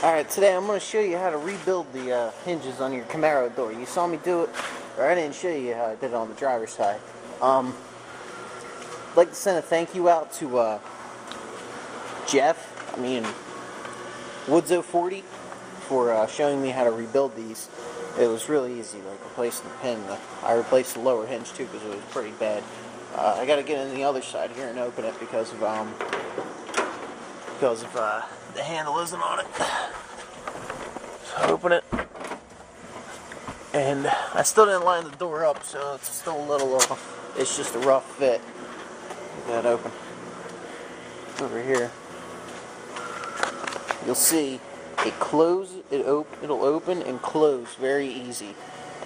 Alright, today I'm going to show you how to rebuild the hinges on your Camaro door. You saw me do it, or I didn't show you how I did it on the driver's side. I'd like to send a thank you out to Woodzo40 for showing me how to rebuild these. It was really easy, like replacing the pin. I replaced the lower hinge too because it was pretty bad. I got to get in the other side here and open it because of the handle isn't on it. So open it, and I still didn't line the door up, so it's still a little it's just a rough fit. Get that open. Over here, you'll see it'll open and close very easy.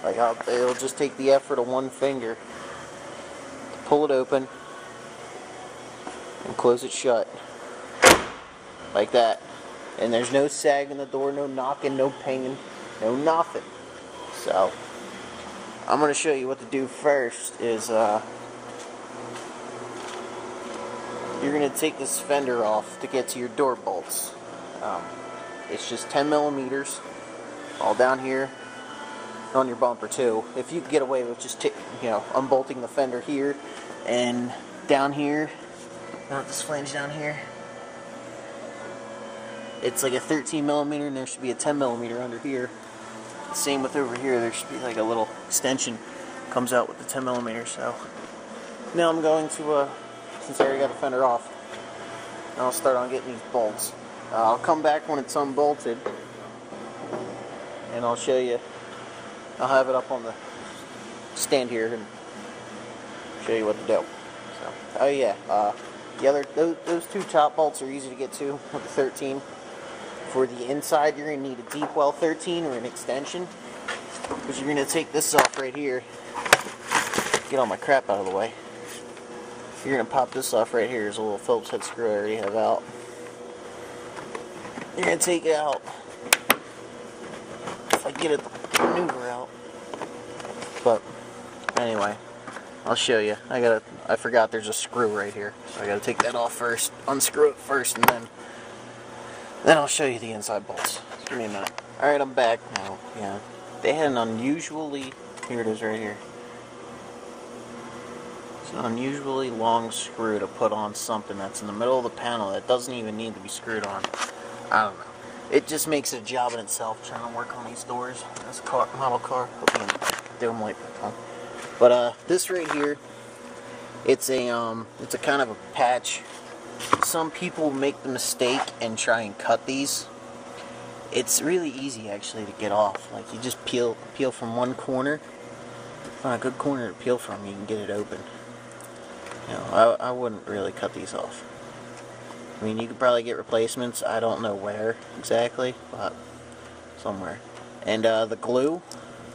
Like it'll just take the effort of one finger to pull it open and close it shut. Like that. And there's no sag in the door, no knocking, no pinging, no nothing. So, I'm going to show you what to do first is, you're going to take this fender off to get to your door bolts. It's just 10 millimeters, all down here, on your bumper too. If you get away with just, unbolting the fender here, and down here, this flange down here, it's like a 13 millimeter, and there should be a 10 millimeter under here. Same with over here, there should be like a little extension comes out with the 10 millimeter. So now I'm going to, since I already got the fender off, I'll start on getting these bolts. I'll come back when it's unbolted, and I'll show you. I'll have it up on the stand here and show you what to do. So, oh yeah, those two top bolts are easy to get to with the 13. For the inside, you're going to need a deep well 13 or an extension, because you're going to take this off right here. Get all my crap out of the way. You're going to pop this off right here. There's a little Phillips head screw I already have out. You're going to take it out. If I get it to maneuver out. But anyway, I'll show you. I forgot there's a screw right here, so I got to take that off first. Unscrew it first, and then I'll show you the inside bolts. Just give me a minute. Alright, I'm back now. Yeah. They had an unusually... Here it is right here. It's an unusually long screw to put on something that's in the middle of the panel that doesn't even need to be screwed on. I don't know. It just makes it a job in itself trying to work on these doors. That's a model car. Hope you can do them like that. But this right here, it's a kind of a patch. Some people make the mistake and try and cut these. It's really easy actually to get off. Like you just peel from one corner. Find a good corner to peel from, you can get it open. I wouldn't really cut these off. I mean, you could probably get replacements. I don't know where exactly, but somewhere. And the glue,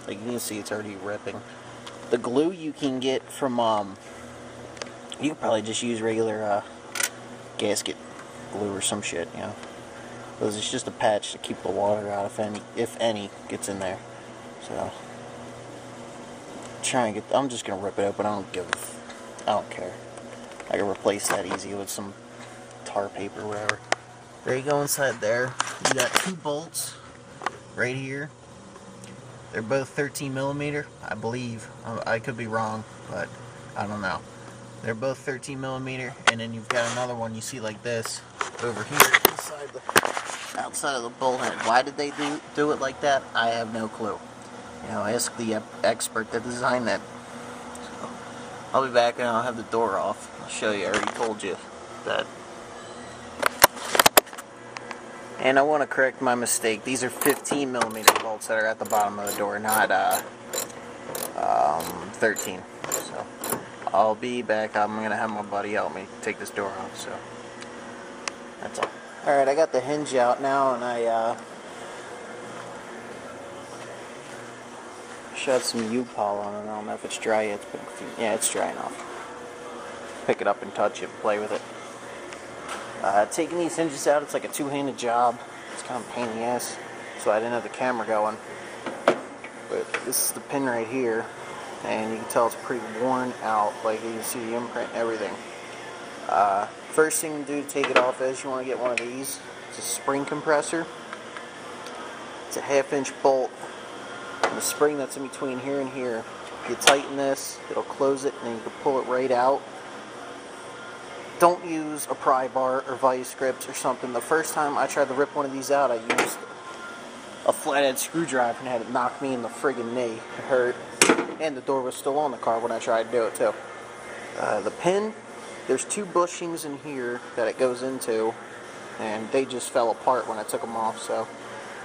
like you can see, it's already ripping. The glue you can get from you could probably just use regular gasket glue or some shit, because it's just a patch to keep the water out if any gets in there. So I'm just gonna rip it open. I don't care. I can replace that easy with some tar paper or whatever. There you go. Inside there you got two bolts right here. They're both 13 millimeter, I believe. I could be wrong, but I don't know. They're both 13 millimeter, and then you've got another one you see like this over here outside of the bolt head. Why did they do it like that? I have no clue. Ask the expert that designed that. So, I'll be back and I'll have the door off. I'll show you. I already told you that. And I want to correct my mistake. These are 15 millimeter bolts that are at the bottom of the door, not 13. So I'll be back. I'm going to have my buddy help me take this door off, so that's all. Alright, I got the hinge out now, and I shoved some U-Pol on it. I don't know if it's dry yet, but yeah, it's dry enough. Pick it up and touch it, play with it. Taking these hinges out, it's like a two-handed job. It's kind of a pain in the ass, so I didn't have the camera going. But this is the pin right here, and you can tell it's pretty worn out. Like you can see the imprint and everything. First thing to do to take it off is you want to get one of these. It's a spring compressor. It's a 1/2-inch bolt. And the spring that's in between here and here. You tighten this, it'll close it, and then you can pull it right out. Don't use a pry bar or vice grips or something. The first time I tried to rip one of these out, I used a flathead screwdriver and had it knock me in the friggin' knee. It hurt. And the door was still on the car when I tried to do it too. The pin, there's 2 bushings in here that it goes into, and they just fell apart when I took them off. So,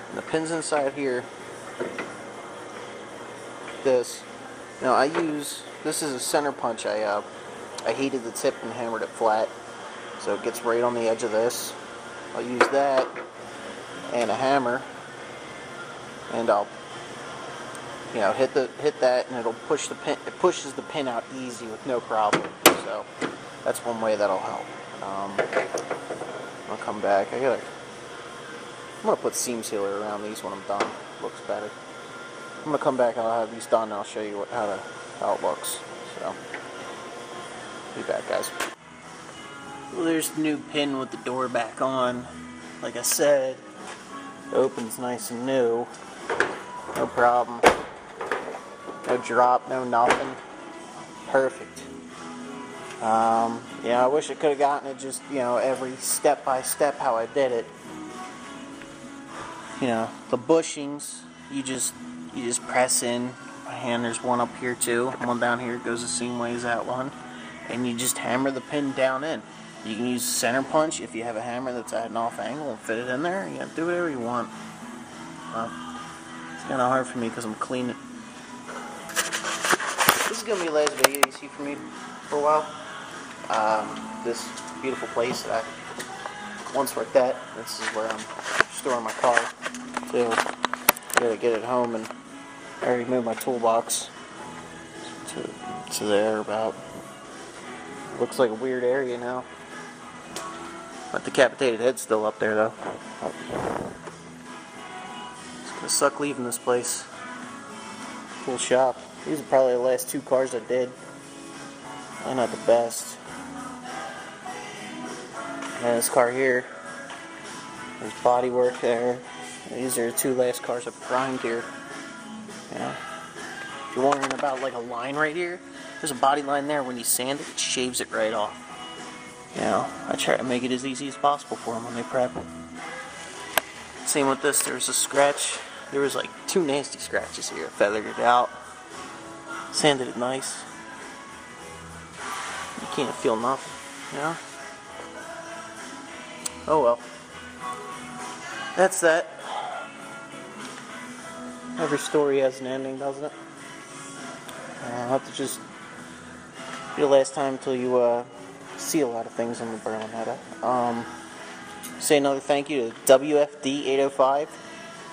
and the pin's inside here. This. Now this is a center punch. I heated the tip and hammered it flat, so it gets right on the edge of this. I'll use that and a hammer, and I'll, hit that, and it'll push the pin. It pushes the pin out easy with no problem. So that's one way that'll help. I'll come back. I'm gonna put seam sealer around these when I'm done. Looks better. I'm gonna come back and I'll have these done, and I'll show you how it looks. So, be back, guys. Well, there's the new pin with the door back on. Like I said, it opens nice and new. No problem. No drop, no nothing. Perfect. I wish I could have gotten it just, every step by step how I did it. The bushings, you just press in. My hand, there's one up here too. One down here goes the same way as that one. And you just hammer the pin down in. You can use center punch if you have a hammer that's at an off angle and fit it in there. You can do whatever you want. It's kind of hard for me because I'm cleaning. This is going to be the last video you see from me for a while. This beautiful place that I once worked at. This is where I'm storing my car. So I gotta get it home, and I already moved my toolbox to there about. Looks like a weird area now. But the decapitated head's still up there though. It's gonna suck leaving this place. Cool shop. These are probably the last 2 cars I did. They're not the best. And this car here, there's body work there. These are the 2 last cars I've primed here. If you're wondering about like a line right here, there's a body line there. When you sand it, it shaves it right off. I try to make it as easy as possible for them when they prep. Same with this. There's a scratch. There was like 2 nasty scratches here. Feathered it out. Sanded it nice. You can't feel nothing. Oh well. That's that. Every story has an ending, doesn't it? I'll have to just be the last time until you see a lot of things on the berlinetta. Say another thank you to WFD 805.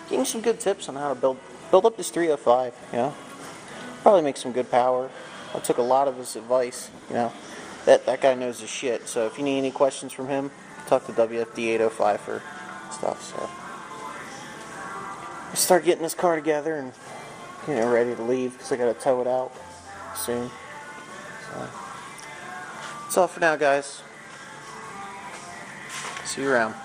Gave me some good tips on how to build up this 305. Probably make some good power. I took a lot of his advice. That guy knows his shit. So if you need any questions from him, talk to WFD 805 for stuff. So I'll start getting this car together and ready to leave because I gotta tow it out soon. So that's all for now, guys. See you around.